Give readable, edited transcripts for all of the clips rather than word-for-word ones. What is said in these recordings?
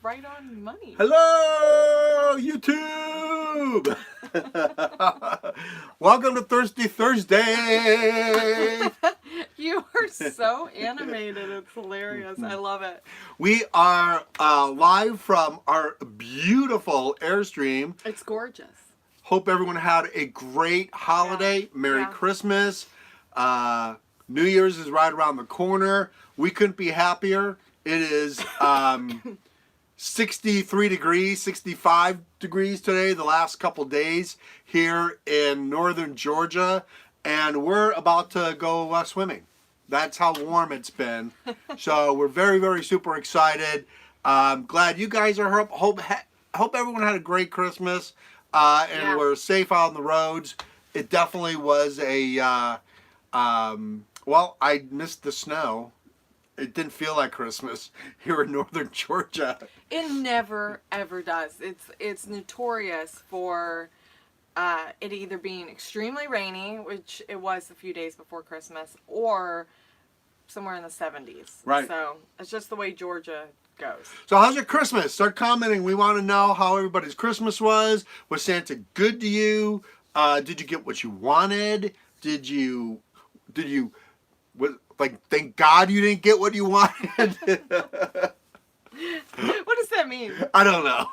right on money. Hello, YouTube! Welcome to Thirsty Thursday! You are so animated. It's hilarious. I love it. We are live from our beautiful Airstream. It's gorgeous. Hope everyone had a great holiday. Yeah. Merry Yeah. Christmas. New Year's is right around the corner. We couldn't be happier. It is 63 degrees, 65 degrees today, the last couple days here in northern Georgia. And we're about to go swimming. That's how warm it's been. So we're very, very super excited. Glad you guys are here. Hope everyone had a great Christmas and we're safe out on the roads. It definitely was a, well, I missed the snow. It didn't feel like Christmas here in northern Georgia. It never ever does. It's notorious for it either being extremely rainy, which it was a few days before Christmas, or somewhere in the 70s. Right. So it's just the way Georgia goes. So how's your Christmas? Start commenting. We want to know how everybody's Christmas was. Was Santa good to you? Did you get what you wanted? Did you like, thank God you didn't get what you wanted? What does that mean? I don't know.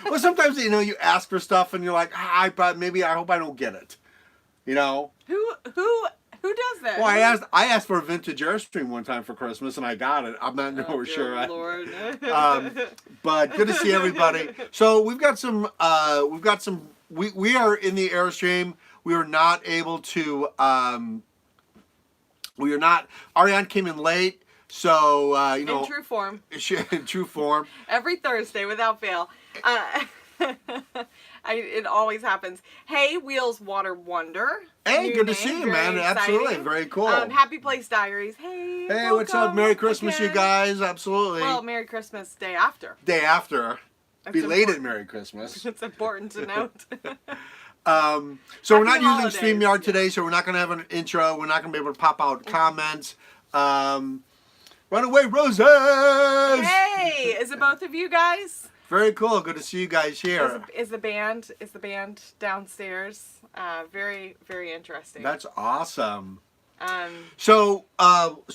Well, sometimes, you ask for stuff and you're like, I hope I don't get it. Who does that? Well, I asked for a vintage Airstream one time for Christmas and I got it. I'm not sure. Lord. But good to see everybody. So we are in the Airstream. We are not able to, Ariane came in late, so, in true form. In true form. Every Thursday, without fail. It always happens. Hey, Wheels Water Wonder. Hey, good to see you, man. Exciting. Absolutely. Very cool. Happy Place Diaries. Hey, Hey, what's up? Merry Christmas, again. you guys. Absolutely. Well, Merry Christmas day after. Day after. That's Belated important. Merry Christmas. It's important to note. So we're not Happy using holidays. StreamYard today, so we're not going to have an intro. We're not going to be able to pop out comments. Runaway Roses! Hey, is it both of you guys? Very cool. Good to see you guys here. Is the band downstairs? Very, very interesting. That's awesome. Um, So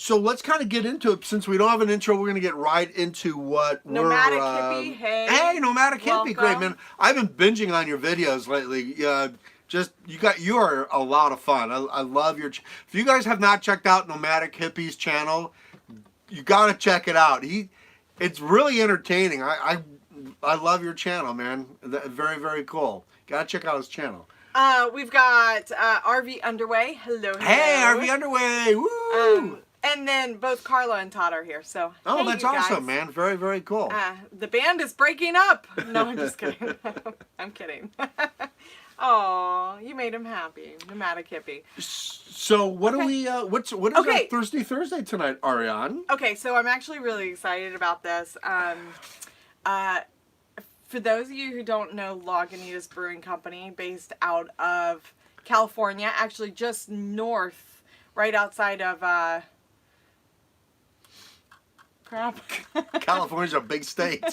let's kind of get into it. Since we don't have an intro, we're going to get right into what Nomadic we're... Hippie, hey. Hey, Nomadic Hippie. Great, Welcome. man. I've been binging on your videos lately. You are a lot of fun. I love your... If you guys have not checked out Nomadic Hippie's channel, you got to check it out. It's really entertaining. I love your channel, man. Very, very cool. Got to check out his channel. We've got RV Underway. Hello, hello. Hey, RV Underway. Woo! And then both Carla and Todd are here. So Oh, hey, that's you guys. awesome, man. Very, very cool. The band is breaking up. No, I'm just kidding. I'm kidding. Oh, you made him happy. Nomadic Hippie. So what do we? What is our Thirsty Thursday tonight, Ariane? Okay, so I'm actually really excited about this. For those of you who don't know, Lagunitas Brewing Company, based out of California, actually just north, right outside of crap. California's a big state.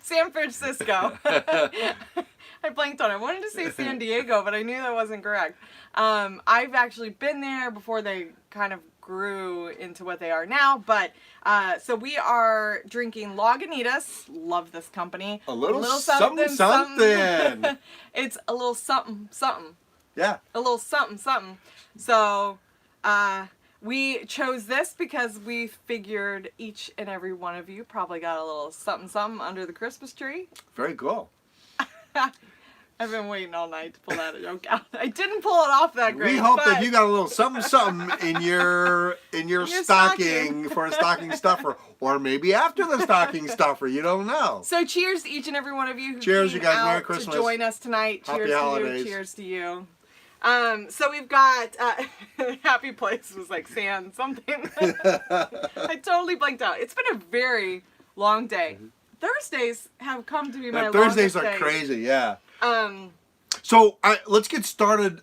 San Francisco. I blanked on it. I wanted to say San Diego, but I knew that wasn't correct. I've actually been there before they kind of grew into what they are now. But so we are drinking Lagunitas. Love this company. A little something, something. It's a little something, something. Yeah. A little something, something. So we chose this because we figured each and every one of you probably got a little something, something under the Christmas tree. Very cool. I've been waiting all night to pull that joke out. I didn't pull it off that great. We hope that you got a little something, something in your stocking for a stocking stuffer, or maybe after the stocking stuffer. You don't know. So cheers to each and every one of you who Cheers, came you guys. out Merry Christmas. to join us tonight. Happy Cheers holidays. to you. Cheers to you. So we've got Happy Place was like San something. I totally blanked out. It's been a very long day. Thursdays have come to be my Thursdays longest are days. crazy, yeah. So let's get started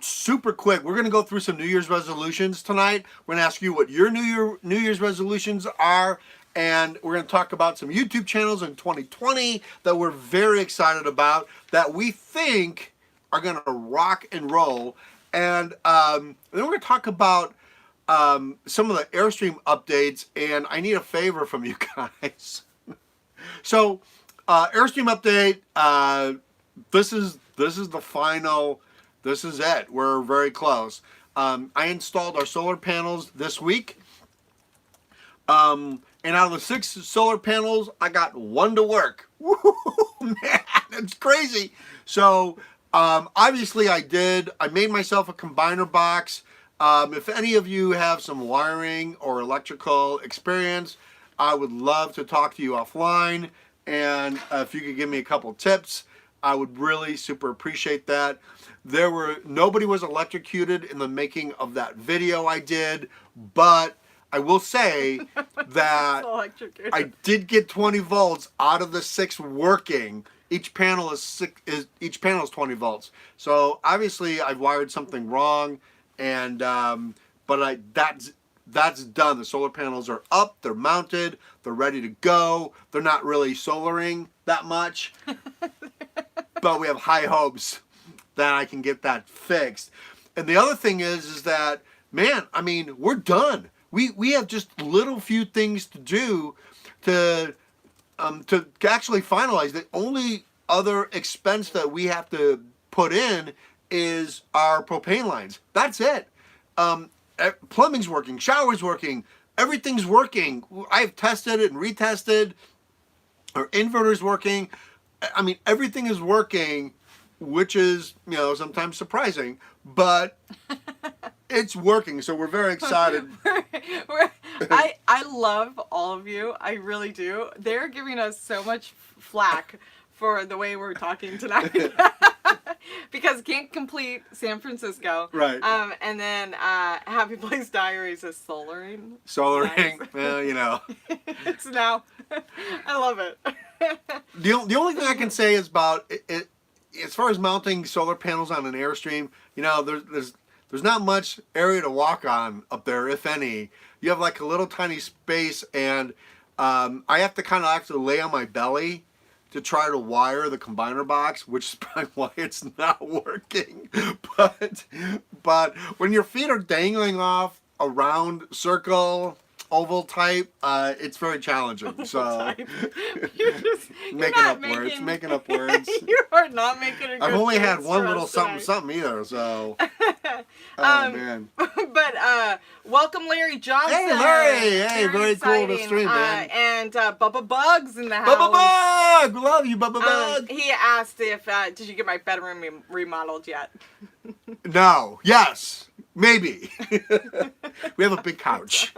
super quick. We're going to go through some New Year's resolutions tonight. We're going to ask you what your New Year's resolutions are, And we're going to talk about some YouTube channels in 2020 that we're very excited about, that we think are going to rock and roll. And then we're going to talk about some of the Airstream updates, and I need a favor from you guys. So, Airstream update, this is the final, this is it. We're very close. I installed our solar panels this week. And out of the 6 solar panels, I got 1 to work. Woo, man, it's crazy. So, obviously I made myself a combiner box. If any of you have some wiring or electrical experience, I would love to talk to you offline. And if you could give me a couple tips, I would really super appreciate that. Nobody was electrocuted in the making of that video I did, but I will say that I did get 20 volts out of the 6 working. Each panel is 20 volts. So obviously I've wired something wrong, and but that's done. The solar panels are up, they're mounted, they're ready to go. They're not really solaring that much, but we have high hopes that I can get that fixed. And the other thing is that, man, I mean, we're done. We have just little few things to do to actually finalize. The only other expense that we have to put in is our propane lines. That's it. Plumbing's working, shower's working, everything's working. I've tested it and retested. Our inverter's working. I mean, everything is working, which is, sometimes surprising, but it's working, so we're very excited. I love all of you. I really do. They're giving us so much flack for the way we're talking tonight. Because can't complete San Francisco. Right. And then Happy Place Diaries is solaring. Solaring, Nice. well, It's now. I love it. The only thing I can say is about it, as far as mounting solar panels on an Airstream, there's not much area to walk on up there, if any. You have like a little tiny space, and I have to kind of actually lay on my belly to try to wire the combiner box, which is probably why it's not working. But when your feet are dangling off a round circle, oval type, it's very challenging. So making up words. You are not making a good I've only had joke one for little us something either, so man. But welcome Larry Johnson. Hey Larry, hey, very cool to stream, man. And Bubba Bug's in the house. Bubba Bug, love you, Bubba Bug. He asked if did you get my bedroom remodeled yet? No. Yes. Maybe. We have a big couch.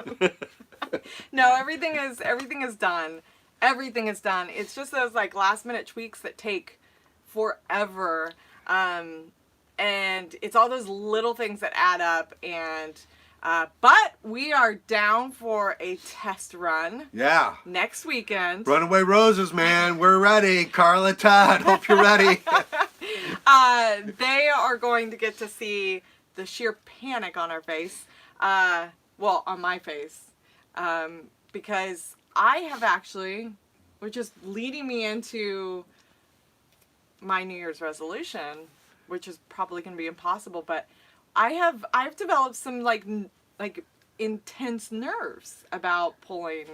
No, everything is done. Everything is done. It's just those like last minute tweaks that take forever. And it's all those little things that add up, and but we are down for a test run. Yeah. Next weekend. Runaway Roses, man. We're ready. Carla, Todd, hope you're ready. They are going to get to see the sheer panic on our face. Well, on my face. Because I have actually, which is leading me into my New Year's resolution, which is probably going to be impossible, but I've developed some like intense nerves about pulling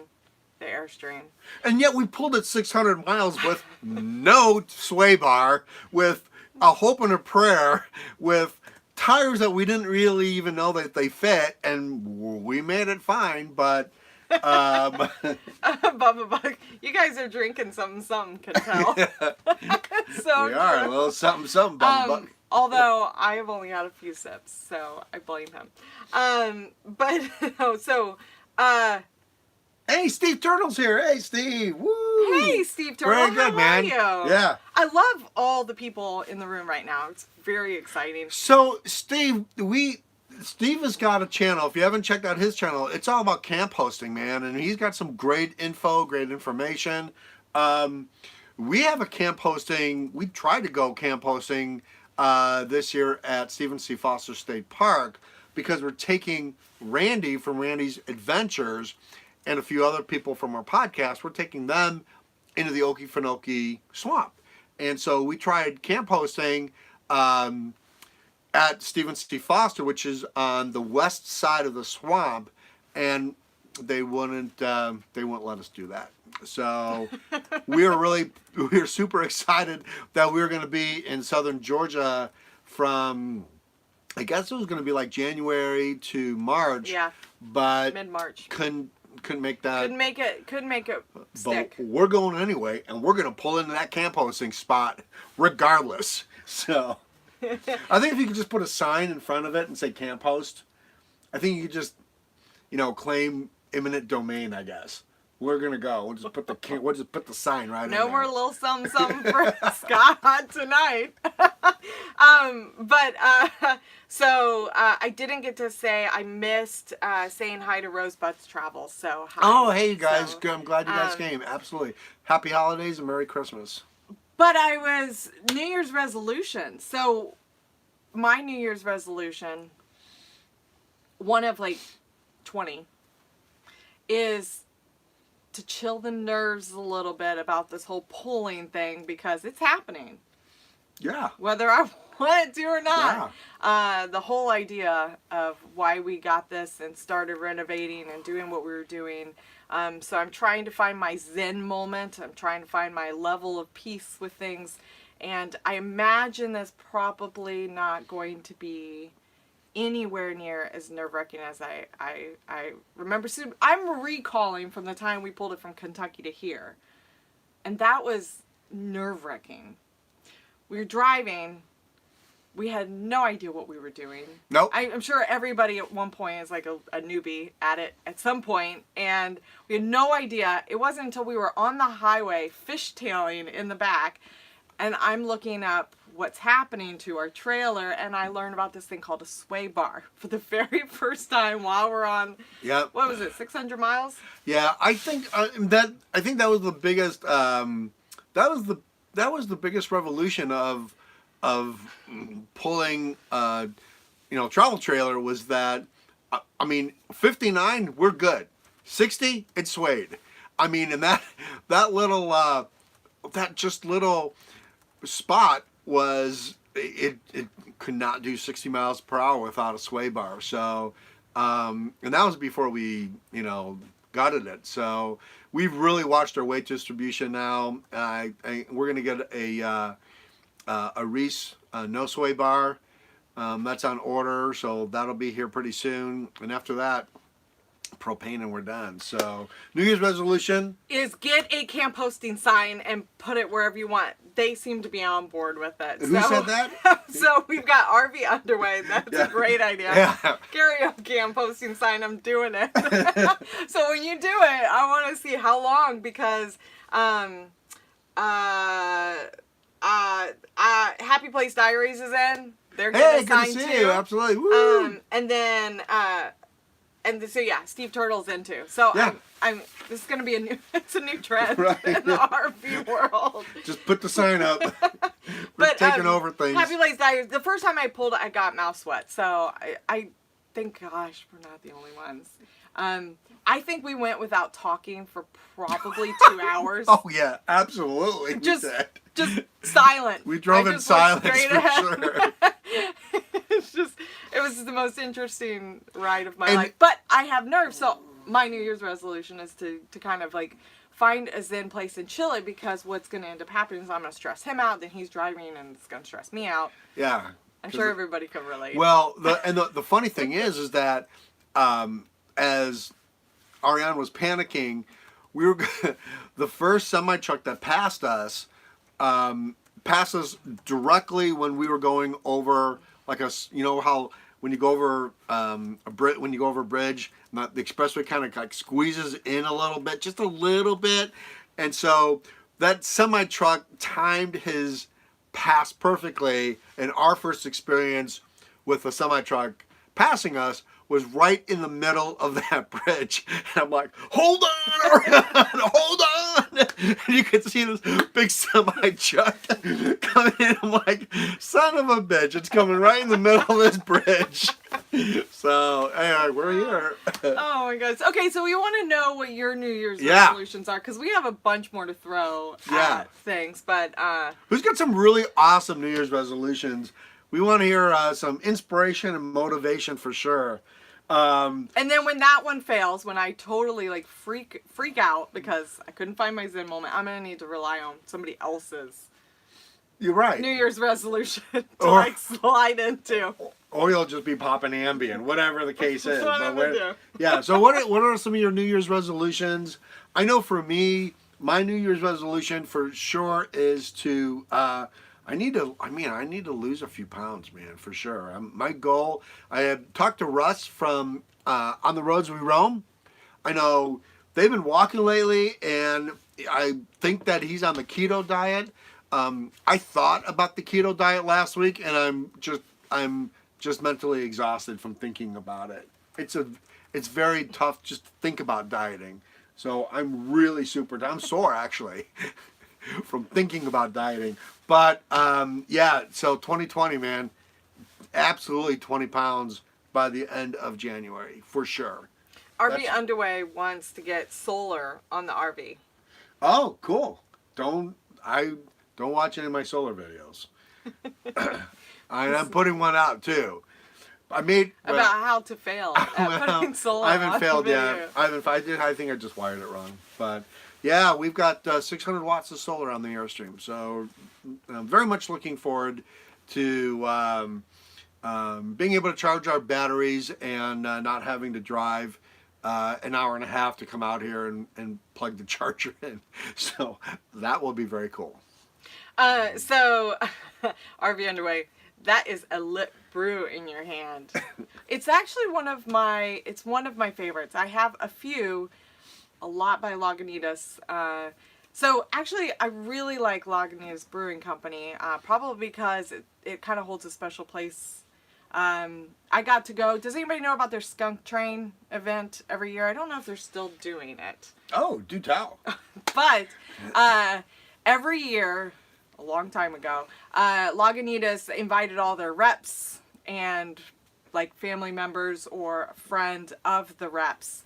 the Airstream. And yet we pulled it 600 miles with no sway bar, with a hope and a prayer, with tires that we didn't really even know that they fit, and we made it fine, but Bubba Bug, you guys are drinking something, can tell. So we are a little something, Bubba Bug. Although I have only had a few sips, so I blame him. But no, so hey, Steve Turtle's here. Hey, Steve. Woo. Hey, Steve Turtle. Very good, how man. Are you? Yeah. I love all the people in the room right now. It's very exciting. So, Steve has got a channel. If you haven't checked out his channel, it's all about camp hosting, man. And he's got some great info, great information. We have a camp hosting. We tried to go camp hosting this year at Stephen C. Foster State Park because we're taking Randy from Randy's Adventures. and a few other people from our podcast, we're taking them into the Okefenokee Swamp. And so we tried camp hosting at Stephen C. Foster, which is on the west side of the swamp, and they wouldn't let us do that. So we were super excited that we were going to be in southern Georgia from, I guess it was going to be like January to March. Yeah. But mid-March. Couldn't make that. Couldn't make it stick. But we're going anyway, and we're going to pull into that camp hosting spot regardless. So I think if you could just put a sign in front of it and say camp host, I think you could just, claim eminent domain, I guess. We're going to go. We'll just put the sign right in there. No more little something for Scott tonight. So I didn't get to say I missed saying hi to Rosebud's Travels. So hi. Oh, hey, you guys. So, I'm glad you guys came. Absolutely. Happy holidays and Merry Christmas. But I was New Year's resolution. So my New Year's resolution, one of like 20, is to chill the nerves a little bit about this whole pulling thing because it's happening. Yeah. Whether I want it to or not. Yeah. The whole idea of why we got this and started renovating and doing what we were doing. So I'm trying to find my Zen moment. I'm trying to find my level of peace with things. And I imagine that's probably not going to be anywhere near as nerve-wracking as I remember. So I'm recalling from the time we pulled it from Kentucky to here. And that was nerve-wracking. We were driving. We had no idea what we were doing. Nope. I'm sure everybody at one point is like a newbie at it at some point, and we had no idea. It wasn't until we were on the highway fishtailing in the back, and I'm looking up what's happening to our trailer, and I learned about this thing called a sway bar for the very first time while we're on. Yep. What was it? 600 miles? Yeah, I think that was the biggest. That was the biggest revolution of pulling travel trailer was that 59 we're good, 60 it's swayed. I mean, and that little little spot was it could not do 60 miles per hour without a sway bar. So and that was before we gutted it. So we've really watched our weight distribution now. We're gonna get a Reese no sway bar. That's on order, so that'll be here pretty soon. And after that, propane and we're done. So New Year's resolution is get a camp hosting sign and put it wherever you want. They seem to be on board with it. Who said that? So we've got RV underway. That's a great idea. Yeah. Karaoke camp posting sign. I'm doing it. So when you do it, I want to see how long, because Happy Place Diaries is in. They're getting a sign good to see too. you. Absolutely. Woo. And then so yeah, Steve Turtle's in too. So yeah. This is gonna be a new trend right. in the RV world. Just put the sign up. We're But taking over things. Happy Place Diaries. The first time I pulled it, I got mouth sweat. So I think, gosh, we're not the only ones. I think we went without talking for probably 2 hours. Oh yeah, absolutely. Just silent. We drove in silence for sure. It was the most interesting ride of my life. But I have nerves, so my New Year's resolution is to kind of like find a Zen place and chill it, because what's going to end up happening is I'm going to stress him out, then he's driving and it's going to stress me out. Yeah. I'm sure everybody can relate. Well, the funny thing is that as Ariane was panicking, we were the first semi truck that passed us directly when we were going over like how when you go over a bridge, the expressway kind of like squeezes in a little bit, just a little bit, and so that semi truck timed his pass perfectly. And our first experience with a semi truck passing us was right in the middle of that bridge. And I'm like, hold on, hold on. And you could see this big semi truck coming in. I'm like, son of a bitch, it's coming right in the middle of this bridge. So, anyway, we're here. Oh my gosh. Okay, so we want to know what your New Year's Yeah. resolutions are because we have a bunch more to throw Yeah. at things. But Who's got some really awesome New Year's resolutions? We want to hear some inspiration and motivation for sure. and then when that one fails, when I totally like freak out because I couldn't find my Zen moment, I'm gonna need to rely on somebody else's You're right. New Year's resolution to Or- like slide into. Or you'll just be popping Ambien, whatever the case is. What But I'm gonna do. yeah, so what are some of your New Year's resolutions? I know for me, my New Year's resolution for sure is to I need to lose a few pounds, man, for sure. My goal, I have talked to Russ from On the Roads We Roam. I know they've been walking lately, and I think that he's on the keto diet. I thought about the keto diet last week, and I'm just mentally exhausted from thinking about it. It's very tough just to think about dieting. So I'm really I'm sore actually from thinking about dieting. But yeah, so 2020, man, absolutely 20 pounds by the end of January for sure. RV Underway wants to get solar on the RV. Oh, cool. Don't watch any of my solar videos. I'm putting one out too. About how to fail at putting solar I haven't on failed the video. yet. I think I just wired it wrong. But yeah, we've got 600 watts of solar on the Airstream. So I'm very much looking forward to being able to charge our batteries and not having to drive an hour and a half to come out here and plug the charger in. So that will be very cool. So RV Underway, that is a lit brew in your hand. It's actually one of my favorites. I have a few, a lot by Lagunitas. So actually, I really like Lagunitas Brewing Company, probably because it kind of holds a special place. I got to go. Does anybody know about their Skunk Train event every year? I don't know if they're still doing it. Oh, do tell. But every year, a long time ago, Lagunitas invited all their reps and like family members or a friend of the reps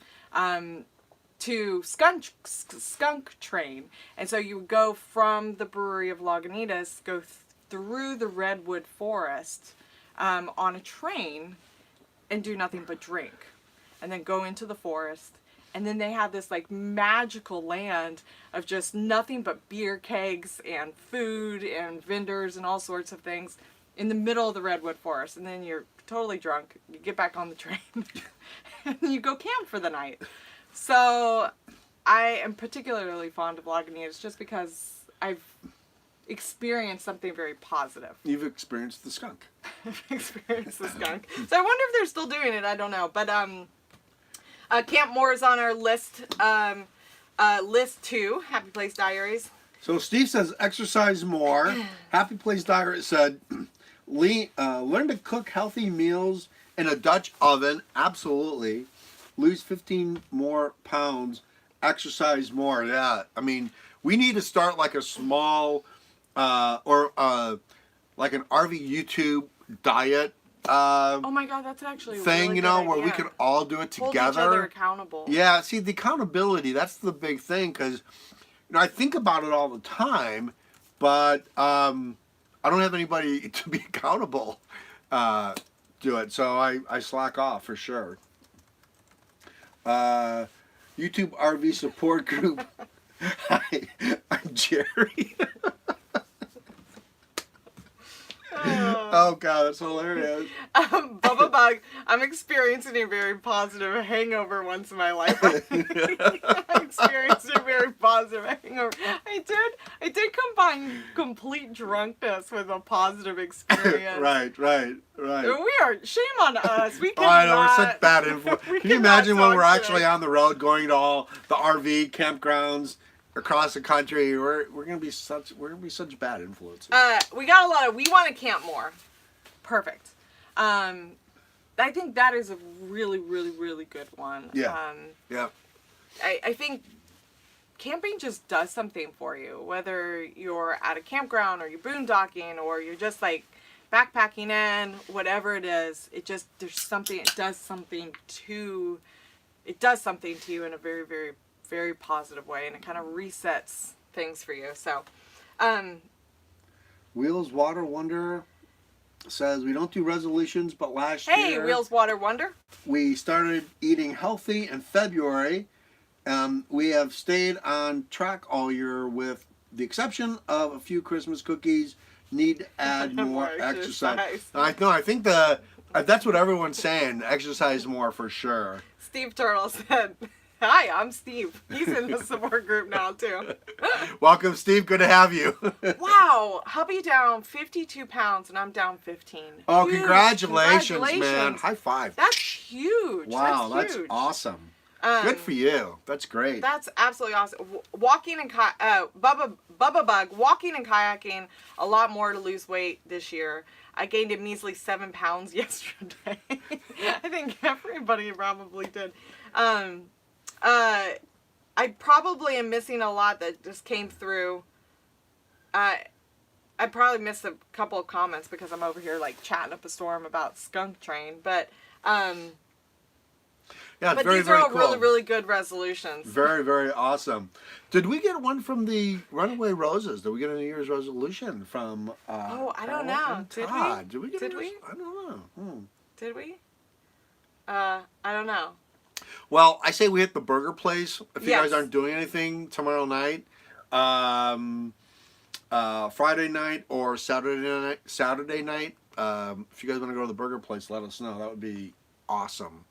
to skunk train. And so you would go from the brewery of Lagunitas, go through the redwood forest on a train and do nothing but drink. And then go into the forest. And then they have this like magical land of just nothing but beer kegs and food and vendors and all sorts of things in the middle of the redwood forest. And then you're totally drunk. You get back on the train and you go camp for the night. So I am particularly fond of Lagunitas just because I've experienced something very positive. You've experienced the skunk. I've experienced the skunk. So I wonder if they're still doing it. I don't know. But Camp Moore is on our list. List 2, Happy Place Diaries. So Steve says exercise more. Happy Place Diary said learn to cook healthy meals in a Dutch oven. Absolutely. Lose 15 more pounds. Exercise more. Yeah. I mean, we need to start like a small or like an RV YouTube diet Oh my God, that's actually a thing, really you know, good where we idea. could all do it Hold together. each other accountable. Yeah, see, the accountability, that's the big thing, because, you know, I think about it all the time, but I don't have anybody to be accountable to it, so I slack off for sure. YouTube RV support group. Hi, I'm Jerry. Oh God, that's hilarious. Bubba Bug, I'm experiencing a very positive hangover once in my life. I experienced a very positive hangover. I did combine complete drunkenness with a positive experience. Right. We are, shame on us. We Oh, I know, we're cannot- such bad influence. we Can you cannot imagine when talk we're today. actually on the road going to all the RV campgrounds across the country? We're gonna be such bad influences. We got a lot of, we want to camp more. Perfect. I think that is a really, really, really good one. Yeah. Yeah. I think camping just does something for you, whether you're at a campground or you're boondocking or you're just like backpacking in, whatever it is, there's something, it does something to you in a very, very, very positive way, and it kind of resets things for you. So, Wheels Water Wonder says we don't do resolutions, but last year... Hey, Wheels Water Wonder. We started eating healthy in February. We have stayed on track all year with the exception of a few Christmas cookies. Need to add more exercise. I know, I think that's what everyone's saying. Exercise more for sure. Steve Turtle said, "Hi, I'm Steve." He's in the support group now too. Welcome, Steve. Good to have you. Wow, hubby down 52 pounds and I'm down 15. Oh, Huge. congratulations, man. High five. That's huge. Wow, that's huge. Awesome. Good for you. That's great. That's absolutely awesome. Walking and Bubba Bug, walking and kayaking a lot more to lose weight this year. I gained a measly 7 pounds yesterday. I think everybody probably did. I probably am missing a lot that just came through. I probably missed a couple of comments because I'm over here like chatting up a storm about Skunk Train, but yeah, but very, these very are all cool. really, really good resolutions. Very, very awesome. Did we get one from the Runaway Roses? Did we get a New Year's resolution from I don't know. Did we? Did we get Did we? I don't know. Did we? I don't know. Well, I say we hit the burger place. If you Yes. guys aren't doing anything tomorrow night, Friday night or Saturday night, if you guys want to go to the burger place, let us know. That would be awesome.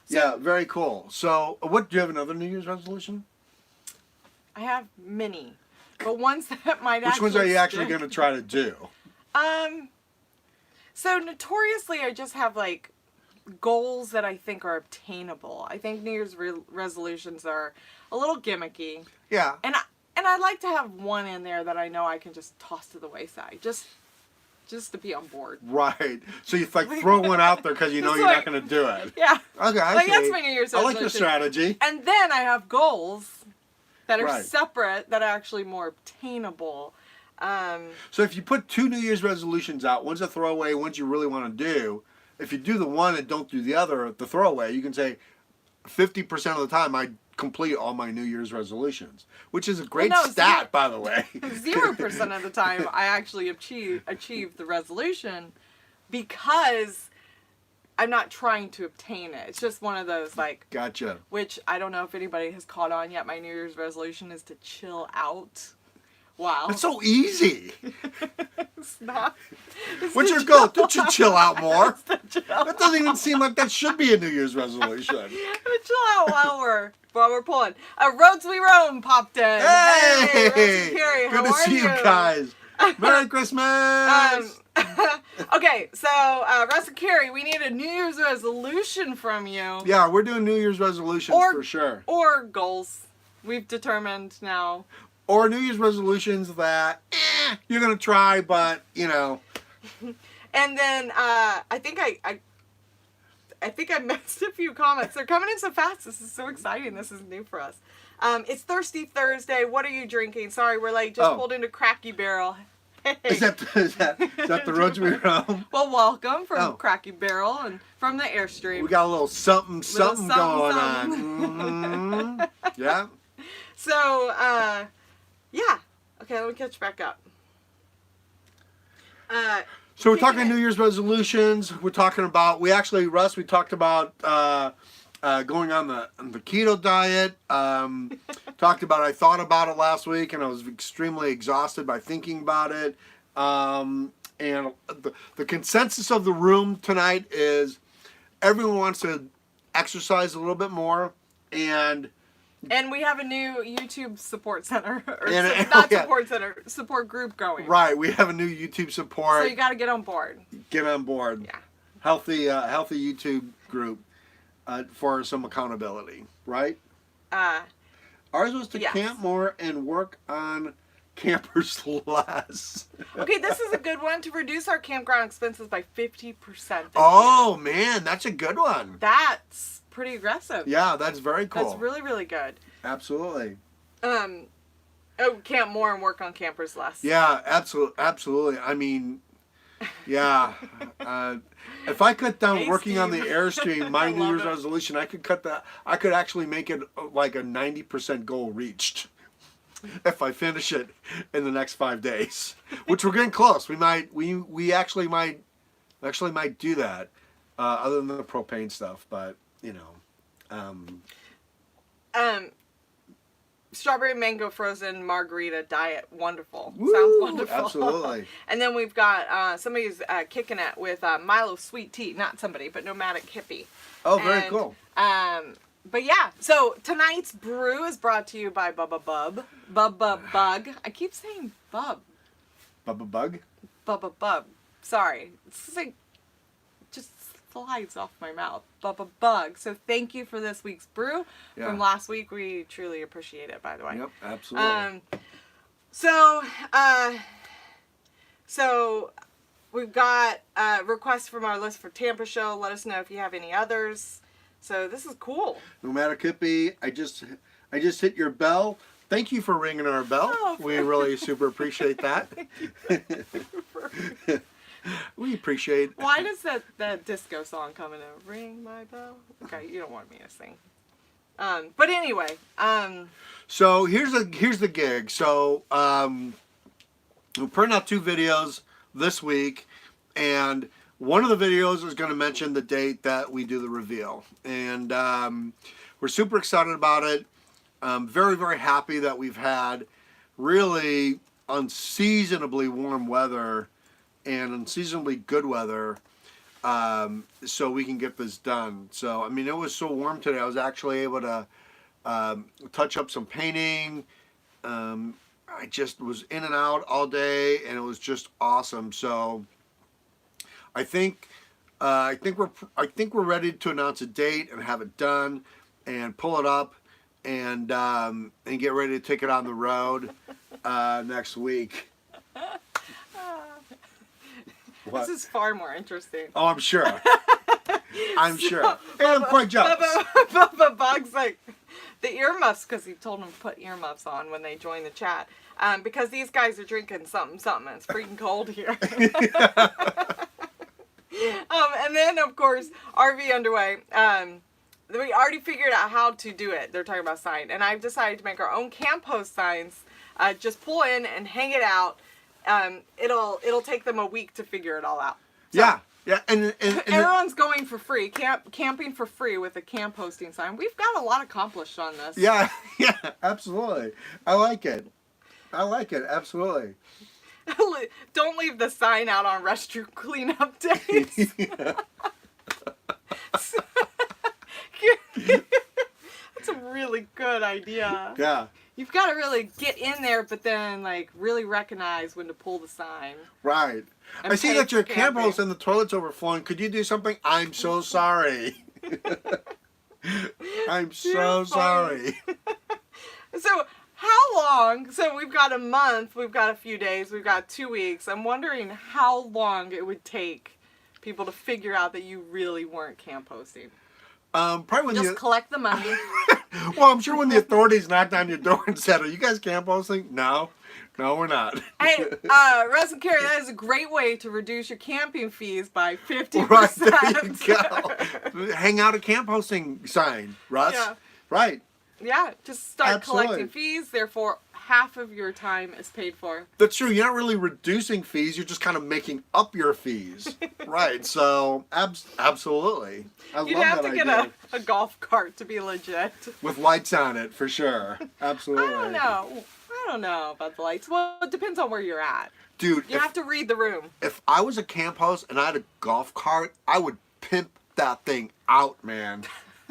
Yeah, very cool. So, what do you have another New Year's resolution? I have many, but ones that might Which actually ones are you actually stick. going to try to do? So notoriously, I just have like goals that I think are obtainable. I think New Year's resolutions are a little gimmicky. Yeah. And I'd like to have one in there that I know I can just toss to the wayside, just to be on board. Right. So you like throw one out there because you know you're not going to do it. Yeah. Okay, I Like see. that's my New Year's resolution. I like your strategy. And then I have goals that are Right. separate, that are actually more obtainable. So if you put two New Year's resolutions out, one's a throwaway, one's you really want to do, if you do the one and don't do the other, the throwaway, you can say 50% of the time I complete all my New Year's resolutions, which is a great stat, by the way. 0% of the time I actually achieve the resolution because I'm not trying to obtain it. It's just one of those like... Gotcha. Which I don't know if anybody has caught on yet. My New Year's resolution is to chill out. Wow. It's so easy. It's not. What's your goal? To chill out more. Chill That doesn't even seem like that should be a New Year's resolution. Chill out while we're pulling. Roads We Roam popped in. Hey! Rosie Carey, Good how to see you guys. Merry Christmas! Okay, so Russ and Carey, we need a New Year's resolution from you. Yeah, we're doing New Year's resolutions for sure. Or goals. We've determined now. Or New Year's resolutions that you're gonna try, but you know. And then I think I missed a few comments. They're coming in so fast. This is so exciting. This is new for us. It's Thirsty Thursday. What are you drinking? Sorry, we're like just pulled into Cracky Barrel. Hey. Is that the Roads We Roam? Well, welcome from Cracky Barrel and from the Airstream. We got a little something going on. Mm-hmm. Yeah. So, yeah. Okay, let me catch back up. So we're talking New Year's resolutions. We're talking about, Russ, we talked about going on the keto diet. I thought about it last week and I was extremely exhausted by thinking about it. And the consensus of the room tonight is everyone wants to exercise a little bit more, and we have a new YouTube support center, support group going. Right, we have a new YouTube support. So you got to get on board. Get on board. Yeah. Healthy YouTube group for some accountability, right? Ours was to camp more and work on campers less. Okay, this is a good one to reduce our campground expenses by 50%. Oh man, that's a good one. That's pretty aggressive. Yeah, that's very cool. That's really, really good. Absolutely. Camp more and work on campers less. Yeah, absolutely. I mean, yeah. If I cut down Hey, working on the Steve. Airstream, my I New love Year's it. resolution, I could cut that. I could actually make it like a 90% goal reached if I finish it in the next 5 days, which we're getting close. We actually might do that, other than the propane stuff. But you know, Strawberry mango frozen margarita diet, wonderful. woo, Sounds wonderful. absolutely. And then we've got somebody's kicking it with Milo sweet tea. Not somebody, but Nomadic Hippie. Oh, very And, cool. But yeah, so tonight's brew is brought to you by Bubba Bug. I keep saying Bub. Bubba Bug. Bubba Bub. Sorry. It's like, just slides off my mouth. Bubba Bug. So thank you for this week's brew. Yeah. From last week. We truly appreciate it, by the way. Yep, absolutely. So we've got requests from our list for Tampa show. Let us know if you have any others. So this is cool. Nomadic Hippie, I just hit your bell. Thank you for ringing our bell. Oh, We really super appreciate that. We appreciate. Why does that disco song come in? Ring my bell? Okay, you don't want me to sing. But anyway, So here's the gig. So we're putting out 2 videos this week, and one of the videos is going to mention the date that we do the reveal, and we're super excited about it. Very, very happy that we've had really unseasonably warm weather and unseasonably good weather, so we can get this done. So I mean, it was so warm today. I was actually able to touch up some painting. I just was in and out all day, and it was just awesome. So I think we're ready to announce a date and have it done, and pull it up, and get ready to take it on the road next week. What? this is far more interesting. Oh, I'm sure. I'm sure. And I'm quite jealous. Bubba Bug's like the earmuffs, because he told them to put earmuffs on when they join the chat. Because these guys are drinking something. It's freaking cold here. And then, of course, RV Underway. We already figured out how to do it. They're talking about sign. And I've decided to make our own camp host signs. Just pull in and hang it out. It'll take them a week to figure it all out. So, Yeah, and everyone's going for free. Camping for free with a camp hosting sign. We've got a lot accomplished on this. yeah, absolutely. I like it, absolutely. Don't leave the sign out on restroom cleanup days. That's a really good idea. Yeah, You've got to really get in there, but then like really recognize when to pull the sign. right. And I see pay that your for camp camping. house and the toilet's overflowing. Could you do something? I'm so sorry. I'm so You're funny. sorry. So how long? So we've got a month, we've got a few days, we've got 2 weeks. I'm wondering how long it would take people to figure out that you really weren't camp hosting. Probably when Just collect the money. well, I'm sure when the authorities knocked on your door and said, "Are you guys camp hosting?" No, we're not. Hey, Russ and Carrie, that is a great way to reduce your camping fees by 50%. Right, there you go. Hang out a camp hosting sign, Russ. Yeah. Right. Yeah, just start Absolutely. collecting fees. Therefore, half of your time is paid for. That's true. You're not really reducing fees. You're just kind of making up your fees. Right. So, absolutely. You'd have to get a golf cart to be legit. With lights on it, for sure. Absolutely. I don't know about the lights. Well, it depends on where you're at. Dude, You have to read the room. if I was a camp host and I had a golf cart, I would pimp that thing out, man.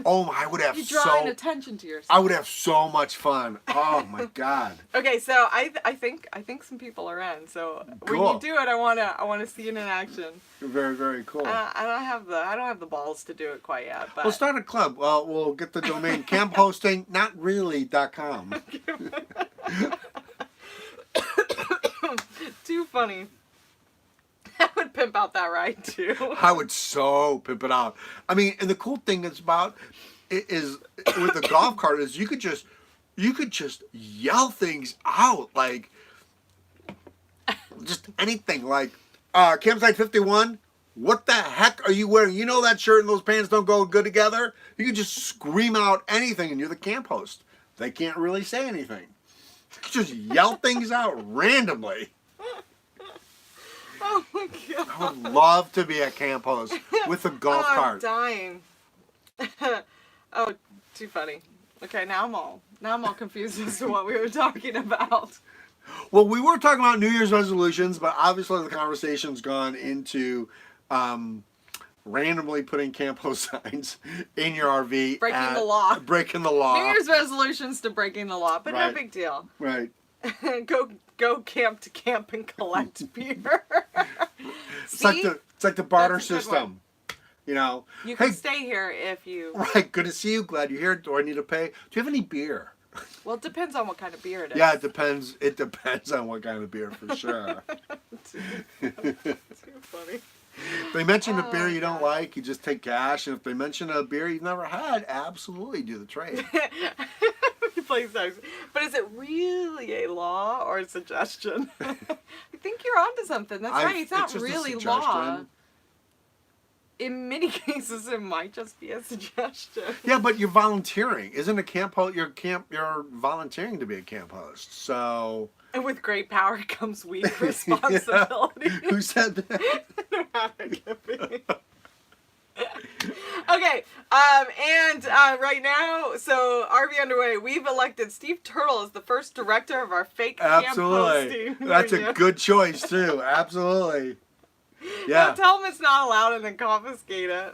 Oh, I would have You're drawing attention to yourself. I would have so much fun. Oh my god. Okay, so I think some people are in. So when Cool. you do it, I wanna see it in action. Very, very cool. I don't have the balls to do it quite yet. But We'll start a club. Well, we'll get the domain camphosting, notreally.com. funny. I would pimp out that ride too. I would so pimp it out. I mean, and the cool thing is about it is with the golf cart is you could just yell things out like just anything like campsite 51. What the heck are you wearing? You know that shirt and those pants don't go good together. You can just scream out anything, and you're the camp host. They can't really say anything. Just yell things out randomly. Oh my god! I would love to be a camp host with a golf I'm cart. dying. Oh, too funny. Okay, now I'm all confused as to what we were talking about. Well, we were talking about New Year's resolutions, but obviously the conversation's gone into randomly putting camp host signs in your RV. Breaking the law. Breaking the law. New Year's resolutions to breaking the law, but no Right. big deal. Right. Go camp to camp and collect beer. It's like the barter That's a good system. You know. You can Hey, stay here if you. right. Good to see you. Glad you're here. Do I need to pay? Do you have any beer? Well, it depends on what kind of beer it is. Yeah, it depends. It depends on what kind of beer, for sure. Too funny. If they mention a beer you don't God. like, you just take cash. And if they mention a beer you've never had, absolutely do the trade. Place tags. But is it really a law or a suggestion? I think you're onto something. That's right. It's not just a really law. suggestion. In many cases, it might just be a suggestion. Yeah, but you're volunteering. Isn't a camp host? You're volunteering to be a camp host. So And with great power comes weak responsibility. who said that? Okay, and right now, so RV Underway, we've elected Steve Turtle as the first director of our fake camp Absolutely. hosting. That's a good choice too. Absolutely. Yeah. Don't tell him it's not allowed and then confiscate it.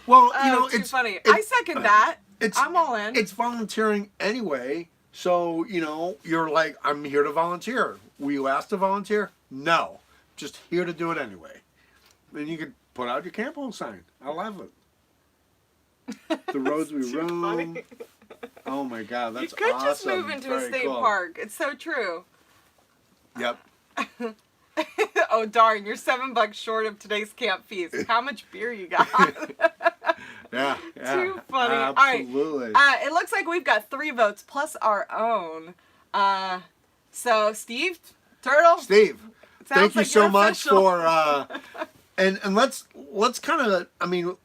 Well, you Oh, know, too it's funny. I second that. It's I'm all in. It's volunteering anyway. So, you know, you're like, I'm here to volunteer. Were you asked to volunteer? No. Just here to do it anyway. Then you could put out your camp host sign. I love it. The roads we Too roam. funny. Oh my God, that's You could awesome. just move into a Very state cool. park. It's so true. Yep. Oh darn, you're $7 short of today's camp fees. How much beer you got? Yeah. Too funny. Absolutely. All right. It looks like we've got 3 votes plus our own. So Steve Turtle. Steve, Sounds thank you like so you're much official. for and let's kind of, I mean, you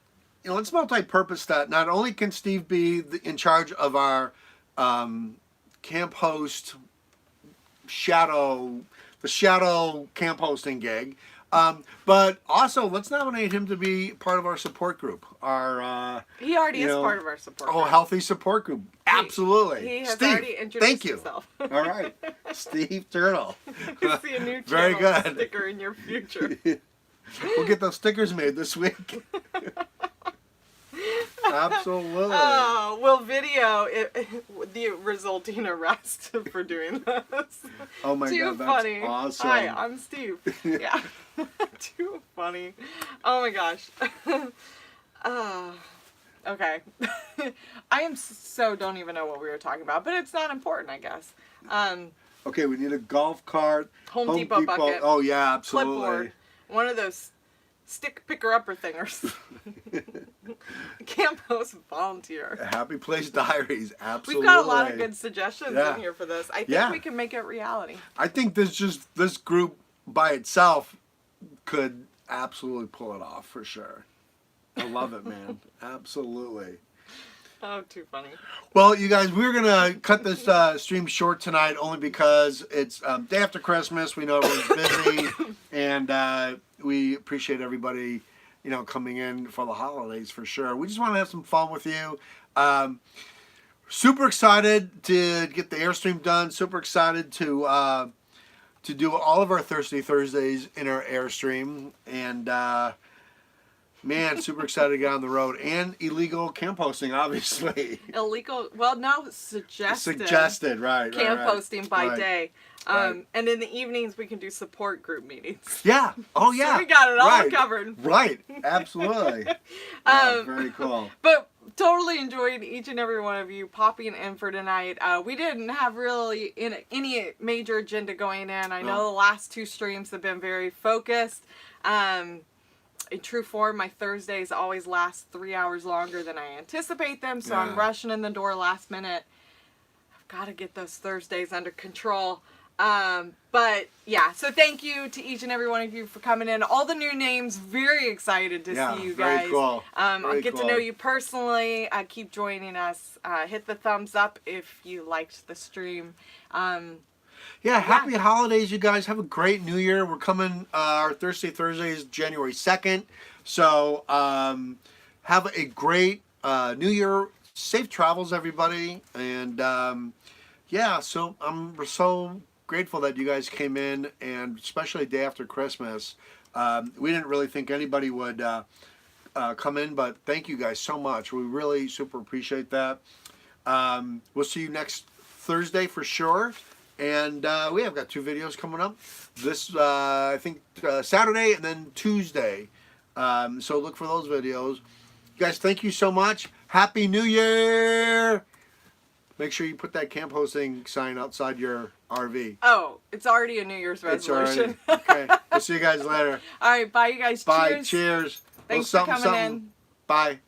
know, let's multi-purpose that. Not only can Steve be in charge of our camp host the shadow camp hosting gig, but also let's nominate him to be part of our support group. Our He already you is know, part of our support. oh, group. healthy support group. Absolutely. He has Steve, already introduced thank you. himself. All right, Steve Turtle. You see a new Very channel good. sticker in your future. We'll get those stickers made this week. Absolutely. Oh, we'll video the resulting arrest for doing this. Oh my Too God, that's funny. awesome. Hi, I'm Steve. Yeah. Too funny. Oh my gosh. Okay. I am so don't even know what we were talking about, but it's not important, I guess. Okay, we need a golf cart. Home Depot bucket. Oh yeah, absolutely. Clipboard. One of those stick picker upper thingers. Camp host volunteer. Happy Place Diaries. Absolutely. We've got a lot of good suggestions Yeah. in here for this. I think Yeah. we can make it reality. I think this group by itself could absolutely pull it off for sure. I love it, man. Absolutely. Oh, too funny. Well, you guys, we're gonna cut this stream short tonight only because it's day after Christmas. We know everyone's busy, and we appreciate everybody, you know, coming in for the holidays for sure. We just want to have some fun with you. Super excited to get the Airstream done. Super excited to do all of our Thirsty Thursdays in our Airstream, and Man, super excited to get on the road. And illegal camp hosting, obviously. Illegal, well, no, suggested. Suggested, right. Camp right. hosting by Right. day. Right. And in the evenings, we can do support group meetings. Yeah. Oh, yeah. So we got it all Right. covered. Right. Absolutely. Yeah, very cool. But totally enjoyed each and every one of you popping in for tonight. We didn't have really any major agenda going in. I know No. the last two streams have been very focused. In true form, my Thursdays always last 3 hours longer than I anticipate them, so I'm Yeah. rushing in the door last minute. I've got to get those Thursdays under control. But yeah, so thank you to each and every one of you for coming in. All the new names, very excited to see you guys. Very cool. I'll Very get to cool. know you personally. Keep joining us. Hit the thumbs up if you liked the stream. Yeah, happy holidays, you guys. Have a great New Year. We're coming, our Thursday is January 2nd. So have a great New Year. Safe travels, everybody. And yeah, so I'm so grateful that you guys came in, and especially the day after Christmas. We didn't really think anybody would come in, but thank you guys so much. We really super appreciate that. We'll see you next Thursday for sure. And we have got 2 videos coming up. This, I think, Saturday and then Tuesday. So look for those videos. You guys, thank you so much. Happy New Year! Make sure you put that camp hosting sign outside your RV. Oh, it's already a New Year's It's resolution. already. Okay. We'll see you guys later. All right, bye, you guys. Bye. Cheers. Cheers. Thanks Little for coming in. Bye.